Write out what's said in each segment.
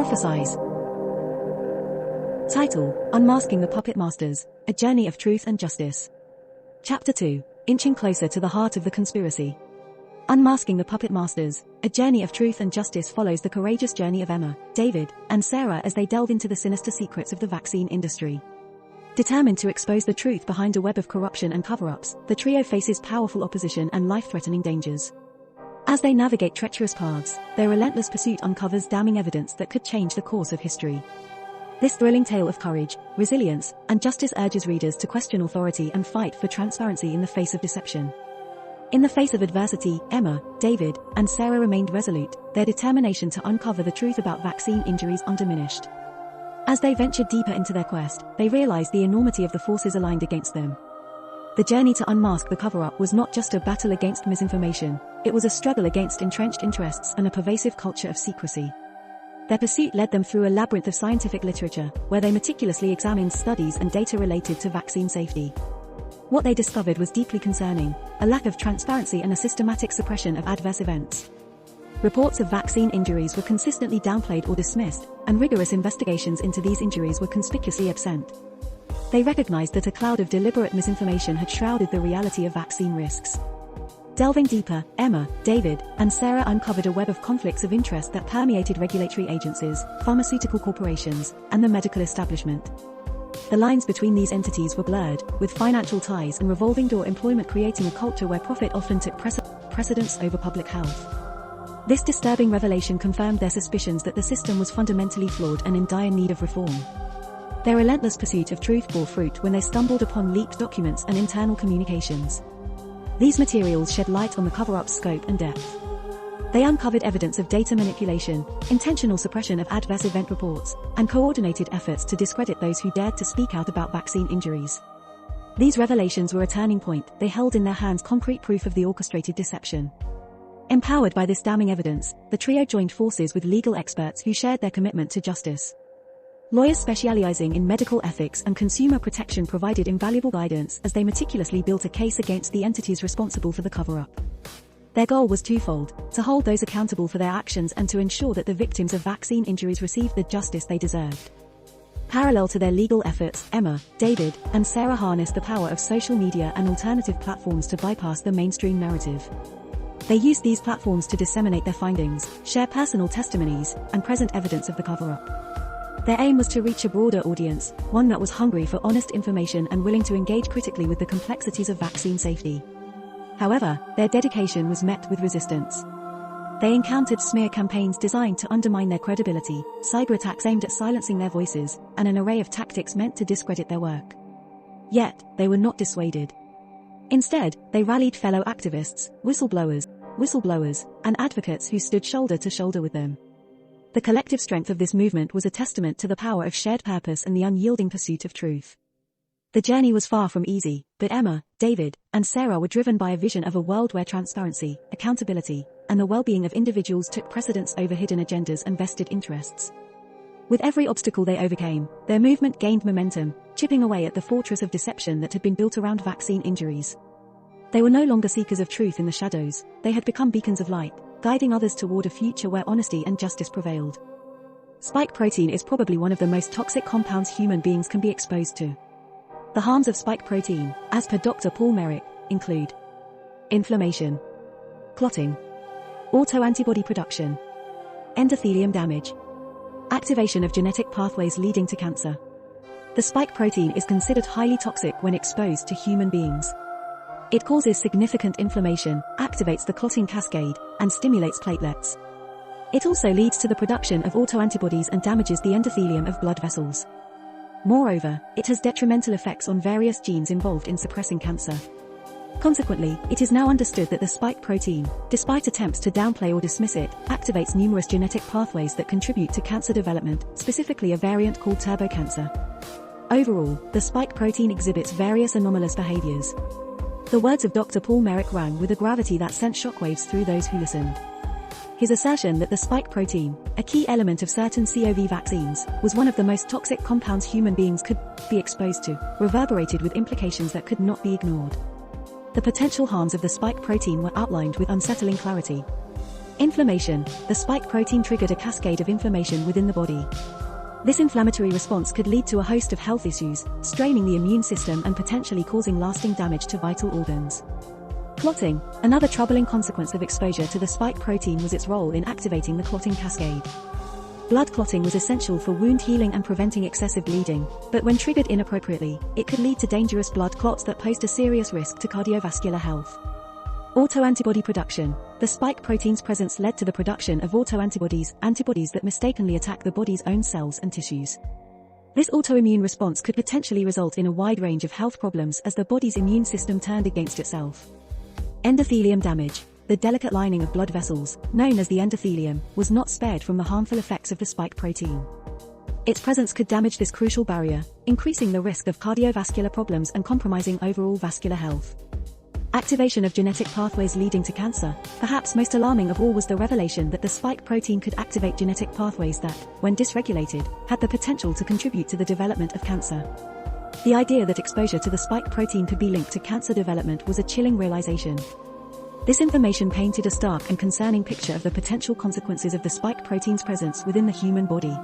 PROPHECIES. Title: Unmasking the Puppet Masters, A Journey of Truth and Justice. Chapter 2, Inching Closer to the Heart of the Conspiracy. Unmasking the Puppet Masters, A Journey of Truth and Justice follows the courageous journey of Emma, David, and Sarah as they delve into the sinister secrets of the vaccine industry. Determined to expose the truth behind a web of corruption and cover-ups, the trio faces powerful opposition and life-threatening dangers. As they navigate treacherous paths, their relentless pursuit uncovers damning evidence that could change the course of history. This thrilling tale of courage, resilience, and justice urges readers to question authority and fight for transparency in the face of deception. In the face of adversity, Emma, David, and Sarah remained resolute, their determination to uncover the truth about vaccine injuries undiminished. As they ventured deeper into their quest, they realized the enormity of the forces aligned against them. The journey to unmask the cover-up was not just a battle against misinformation, it was a struggle against entrenched interests and a pervasive culture of secrecy. Their pursuit led them through a labyrinth of scientific literature, where they meticulously examined studies and data related to vaccine safety. What they discovered was deeply concerning: a lack of transparency and a systematic suppression of adverse events. Reports of vaccine injuries were consistently downplayed or dismissed, and rigorous investigations into these injuries were conspicuously absent. They recognized that a cloud of deliberate misinformation had shrouded the reality of vaccine risks. Delving deeper, Emma, David, and Sarah uncovered a web of conflicts of interest that permeated regulatory agencies, pharmaceutical corporations, and the medical establishment. The lines between these entities were blurred, with financial ties and revolving door employment creating a culture where profit often took precedence over public health. This disturbing revelation confirmed their suspicions that the system was fundamentally flawed and in dire need of reform. Their relentless pursuit of truth bore fruit when they stumbled upon leaked documents and internal communications. These materials shed light on the cover-up's scope and depth. They uncovered evidence of data manipulation, intentional suppression of adverse event reports, and coordinated efforts to discredit those who dared to speak out about vaccine injuries. These revelations were a turning point. They held in their hands concrete proof of the orchestrated deception. Empowered by this damning evidence, the trio joined forces with legal experts who shared their commitment to justice. Lawyers specializing in medical ethics and consumer protection provided invaluable guidance as they meticulously built a case against the entities responsible for the cover-up. Their goal was twofold: to hold those accountable for their actions and to ensure that the victims of vaccine injuries received the justice they deserved. Parallel to their legal efforts, Emma, David, and Sarah harnessed the power of social media and alternative platforms to bypass the mainstream narrative. They used these platforms to disseminate their findings, share personal testimonies, and present evidence of the cover-up. Their aim was to reach a broader audience, one that was hungry for honest information and willing to engage critically with the complexities of vaccine safety. However, their dedication was met with resistance. They encountered smear campaigns designed to undermine their credibility, cyber attacks aimed at silencing their voices, and an array of tactics meant to discredit their work. Yet, they were not dissuaded. Instead, they rallied fellow activists, whistleblowers, and advocates who stood shoulder to shoulder with them. The collective strength of this movement was a testament to the power of shared purpose and the unyielding pursuit of truth. The journey was far from easy, but Emma, David, and Sarah were driven by a vision of a world where transparency, accountability, and the well-being of individuals took precedence over hidden agendas and vested interests. With every obstacle they overcame, their movement gained momentum, chipping away at the fortress of deception that had been built around vaccine injuries. They were no longer seekers of truth in the shadows; they had become beacons of light, guiding others toward a future where honesty and justice prevailed. Spike protein is probably one of the most toxic compounds human beings can be exposed to. The harms of spike protein, as per Dr. Paul Merrick, include inflammation, clotting, autoantibody production, endothelium damage, activation of genetic pathways leading to cancer. The spike protein is considered highly toxic when exposed to human beings. It causes significant inflammation, activates the clotting cascade, and stimulates platelets. It also leads to the production of autoantibodies and damages the endothelium of blood vessels. Moreover, it has detrimental effects on various genes involved in suppressing cancer. Consequently, it is now understood that the spike protein, despite attempts to downplay or dismiss it, activates numerous genetic pathways that contribute to cancer development, specifically a variant called turbocancer. Overall, the spike protein exhibits various anomalous behaviors. The words of Dr. Paul Merrick rang with a gravity that sent shockwaves through those who listened. His assertion that the spike protein, a key element of certain COVID vaccines, was one of the most toxic compounds human beings could be exposed to, reverberated with implications that could not be ignored. The potential harms of the spike protein were outlined with unsettling clarity. Inflammation. The spike protein triggered a cascade of inflammation within the body. This inflammatory response could lead to a host of health issues, straining the immune system and potentially causing lasting damage to vital organs. Clotting. Another troubling consequence of exposure to the spike protein was its role in activating the clotting cascade. Blood clotting was essential for wound healing and preventing excessive bleeding, but when triggered inappropriately, it could lead to dangerous blood clots that posed a serious risk to cardiovascular health. Autoantibody production. The spike protein's presence led to the production of autoantibodies, antibodies that mistakenly attack the body's own cells and tissues. This autoimmune response could potentially result in a wide range of health problems as the body's immune system turned against itself. Endothelium damage. The delicate lining of blood vessels, known as the endothelium, was not spared from the harmful effects of the spike protein. Its presence could damage this crucial barrier, increasing the risk of cardiovascular problems and compromising overall vascular health. Activation of genetic pathways leading to cancer. Perhaps most alarming of all was the revelation that the spike protein could activate genetic pathways that, when dysregulated, had the potential to contribute to the development of cancer. The idea that exposure to the spike protein could be linked to cancer development was a chilling realization. This information painted a stark and concerning picture of the potential consequences of the spike protein's presence within the human body.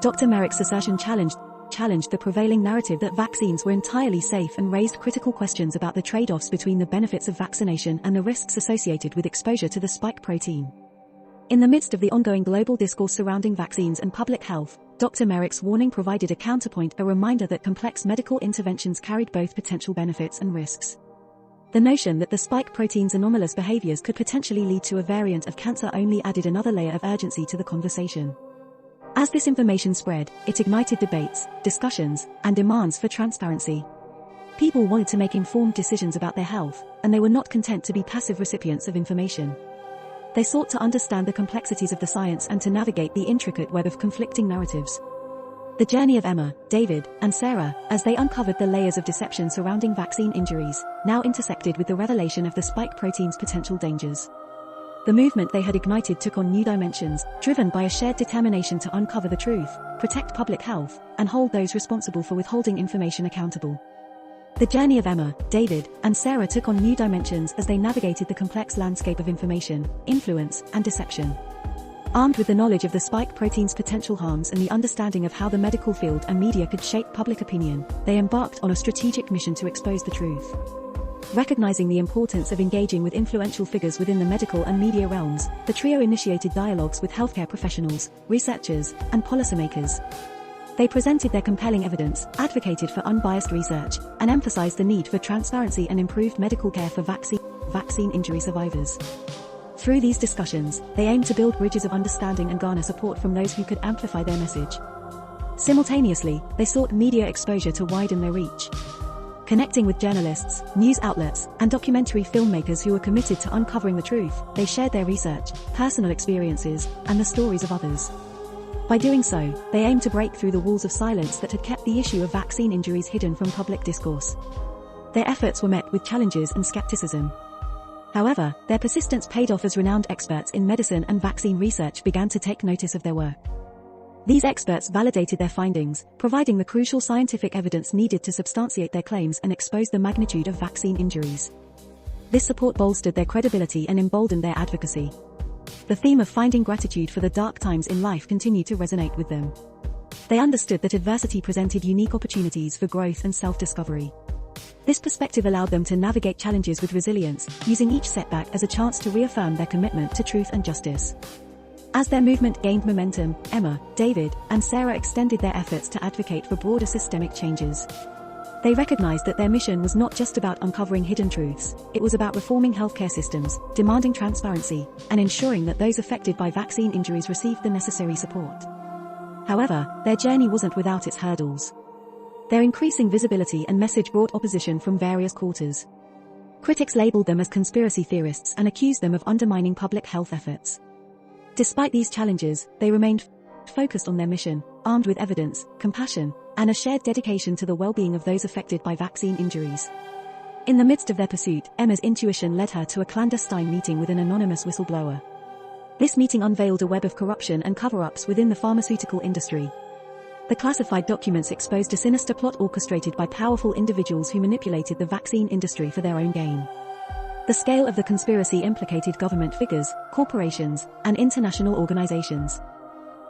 Dr. Merrick's assertion challenged the prevailing narrative that vaccines were entirely safe and raised critical questions about the trade-offs between the benefits of vaccination and the risks associated with exposure to the spike protein. In the midst of the ongoing global discourse surrounding vaccines and public health, Dr. Merrick's warning provided a counterpoint, a reminder that complex medical interventions carried both potential benefits and risks. The notion that the spike protein's anomalous behaviors could potentially lead to a variant of cancer only added another layer of urgency to the conversation. As this information spread, it ignited debates, discussions, and demands for transparency. People wanted to make informed decisions about their health, and they were not content to be passive recipients of information. They sought to understand the complexities of the science and to navigate the intricate web of conflicting narratives. The journey of Emma, David, and Sarah, as they uncovered the layers of deception surrounding vaccine injuries, now intersected with the revelation of the spike protein's potential dangers. The movement they had ignited took on new dimensions, driven by a shared determination to uncover the truth, protect public health, and hold those responsible for withholding information accountable. The journey of Emma, David, and Sarah took on new dimensions as they navigated the complex landscape of information, influence, and deception. Armed with the knowledge of the spike protein's potential harms and the understanding of how the medical field and media could shape public opinion, they embarked on a strategic mission to expose the truth. Recognizing the importance of engaging with influential figures within the medical and media realms, the trio initiated dialogues with healthcare professionals, researchers, and policymakers. They presented their compelling evidence, advocated for unbiased research, and emphasized the need for transparency and improved medical care for vaccine injury survivors. Through these discussions, they aimed to build bridges of understanding and garner support from those who could amplify their message. Simultaneously, they sought media exposure to widen their reach. Connecting with journalists, news outlets, and documentary filmmakers who were committed to uncovering the truth, they shared their research, personal experiences, and the stories of others. By doing so, they aimed to break through the walls of silence that had kept the issue of vaccine injuries hidden from public discourse. Their efforts were met with challenges and skepticism. However, their persistence paid off as renowned experts in medicine and vaccine research began to take notice of their work. These experts validated their findings, providing the crucial scientific evidence needed to substantiate their claims and expose the magnitude of vaccine injuries. This support bolstered their credibility and emboldened their advocacy. The theme of finding gratitude for the dark times in life continued to resonate with them. They understood that adversity presented unique opportunities for growth and self-discovery. This perspective allowed them to navigate challenges with resilience, using each setback as a chance to reaffirm their commitment to truth and justice. As their movement gained momentum, Emma, David, and Sarah extended their efforts to advocate for broader systemic changes. They recognized that their mission was not just about uncovering hidden truths, it was about reforming healthcare systems, demanding transparency, and ensuring that those affected by vaccine injuries received the necessary support. However, their journey wasn't without its hurdles. Their increasing visibility and message brought opposition from various quarters. Critics labeled them as conspiracy theorists and accused them of undermining public health efforts. Despite these challenges, they remained focused on their mission, armed with evidence, compassion, and a shared dedication to the well-being of those affected by vaccine injuries. In the midst of their pursuit, Emma's intuition led her to a clandestine meeting with an anonymous whistleblower. This meeting unveiled a web of corruption and cover-ups within the pharmaceutical industry. The classified documents exposed a sinister plot orchestrated by powerful individuals who manipulated the vaccine industry for their own gain. The scale of the conspiracy implicated government figures, corporations, and international organizations.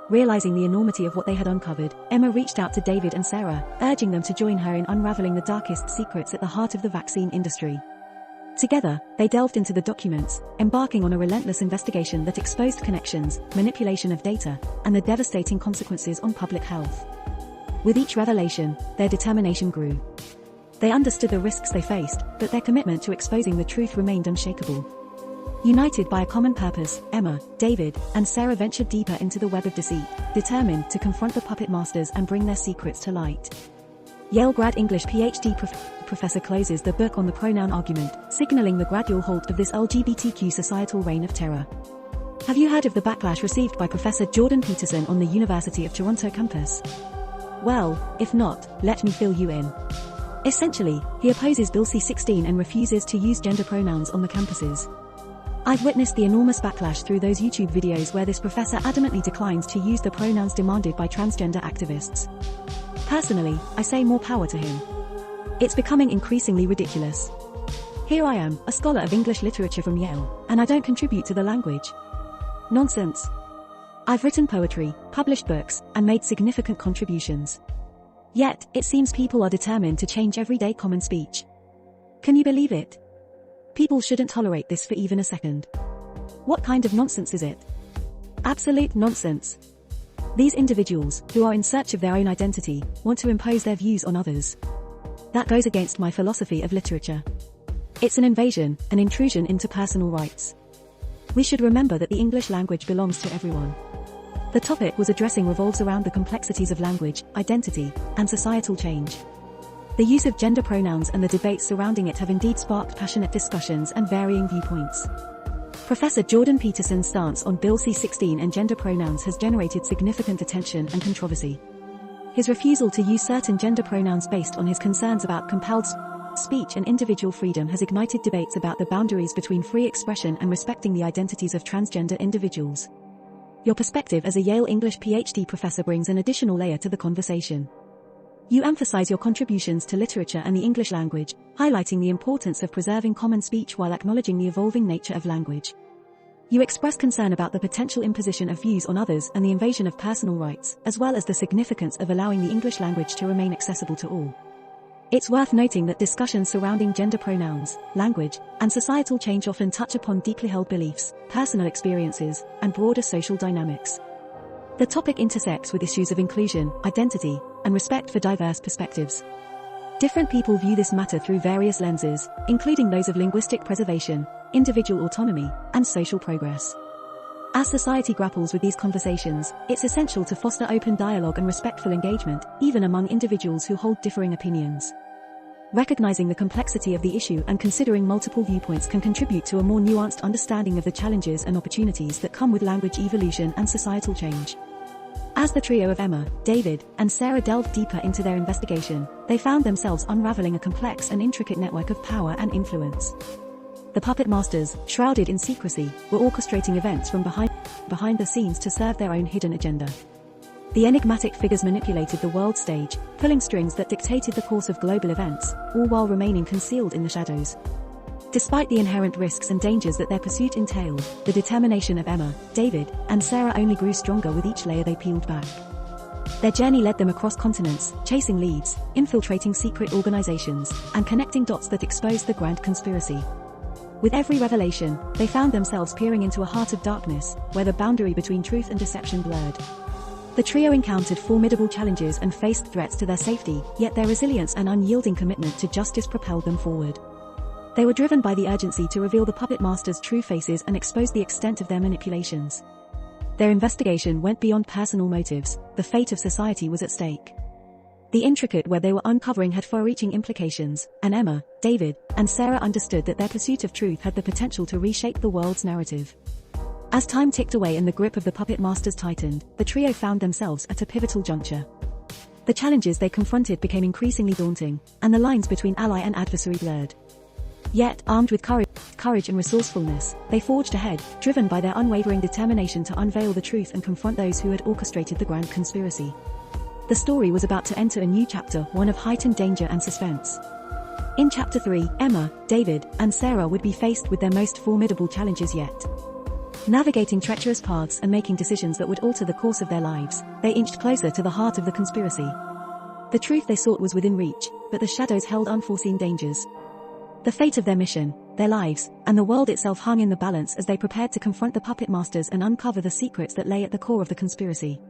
Realizing the enormity of what they had uncovered, Emma reached out to David and Sarah, urging them to join her in unraveling the darkest secrets at the heart of the vaccine industry. Together, they delved into the documents, embarking on a relentless investigation that exposed connections, manipulation of data, and the devastating consequences on public health. With each revelation, their determination grew. They understood the risks they faced, but their commitment to exposing the truth remained unshakable. United by a common purpose, Emma, David, and Sarah ventured deeper into the web of deceit, determined to confront the puppet masters and bring their secrets to light. Yale grad English PhD professor closes the book on the pronoun argument, signaling the gradual halt of this LGBTQ societal reign of terror. Have you heard of the backlash received by Professor Jordan Peterson on the University of Toronto campus? Well, if not, let me fill you in. Essentially, he opposes Bill C-16 and refuses to use gender pronouns on the campuses. I've witnessed the enormous backlash through those YouTube videos where this professor adamantly declines to use the pronouns demanded by transgender activists. Personally, I say more power to him. It's becoming increasingly ridiculous. Here I am, a scholar of English literature from Yale, and I don't contribute to the language. Nonsense. I've written poetry, published books, and made significant contributions. Yet, it seems people are determined to change everyday common speech. Can you believe it? People shouldn't tolerate this for even a second. What kind of nonsense is it? Absolute nonsense. These individuals, who are in search of their own identity, want to impose their views on others. That goes against my philosophy of literature. It's an invasion, an intrusion into personal rights. We should remember that the English language belongs to everyone. The topic was addressing revolves around the complexities of language, identity, and societal change. The use of gender pronouns and the debates surrounding it have indeed sparked passionate discussions and varying viewpoints. Professor Jordan Peterson's stance on Bill C-16 and gender pronouns has generated significant attention and controversy. His refusal to use certain gender pronouns based on his concerns about compelled speech and individual freedom has ignited debates about the boundaries between free expression and respecting the identities of transgender individuals. Your perspective as a Yale English PhD professor brings an additional layer to the conversation. You emphasize your contributions to literature and the English language, highlighting the importance of preserving common speech while acknowledging the evolving nature of language. You express concern about the potential imposition of views on others and the invasion of personal rights, as well as the significance of allowing the English language to remain accessible to all. It's worth noting that discussions surrounding gender pronouns, language, and societal change often touch upon deeply held beliefs, personal experiences, and broader social dynamics. The topic intersects with issues of inclusion, identity, and respect for diverse perspectives. Different people view this matter through various lenses, including those of linguistic preservation, individual autonomy, and social progress. As society grapples with these conversations, it's essential to foster open dialogue and respectful engagement, even among individuals who hold differing opinions. Recognizing the complexity of the issue and considering multiple viewpoints can contribute to a more nuanced understanding of the challenges and opportunities that come with language evolution and societal change. As the trio of Emma, David, and Sarah delved deeper into their investigation, they found themselves unraveling a complex and intricate network of power and influence. The puppet masters, shrouded in secrecy, were orchestrating events from behind the scenes to serve their own hidden agenda. The enigmatic figures manipulated the world stage, pulling strings that dictated the course of global events, all while remaining concealed in the shadows. Despite the inherent risks and dangers that their pursuit entailed, the determination of Emma, David, and Sarah only grew stronger with each layer they peeled back. Their journey led them across continents, chasing leads, infiltrating secret organizations, and connecting dots that exposed the grand conspiracy. With every revelation, they found themselves peering into a heart of darkness, where the boundary between truth and deception blurred. The trio encountered formidable challenges and faced threats to their safety, yet their resilience and unyielding commitment to justice propelled them forward. They were driven by the urgency to reveal the puppet masters' true faces and expose the extent of their manipulations. Their investigation went beyond personal motives, the fate of society was at stake. The intricate web they were uncovering had far-reaching implications, and Emma, David, and Sarah understood that their pursuit of truth had the potential to reshape the world's narrative. As time ticked away and the grip of the puppet masters tightened, the trio found themselves at a pivotal juncture. The challenges they confronted became increasingly daunting, and the lines between ally and adversary blurred. Yet, armed with courage and resourcefulness, they forged ahead, driven by their unwavering determination to unveil the truth and confront those who had orchestrated the grand conspiracy. The story was about to enter a new chapter, one of heightened danger and suspense. In Chapter 3, Emma, David, and Sarah would be faced with their most formidable challenges yet. Navigating treacherous paths and making decisions that would alter the course of their lives, they inched closer to the heart of the conspiracy. The truth they sought was within reach, but the shadows held unforeseen dangers. The fate of their mission, their lives, and the world itself hung in the balance as they prepared to confront the puppet masters and uncover the secrets that lay at the core of the conspiracy.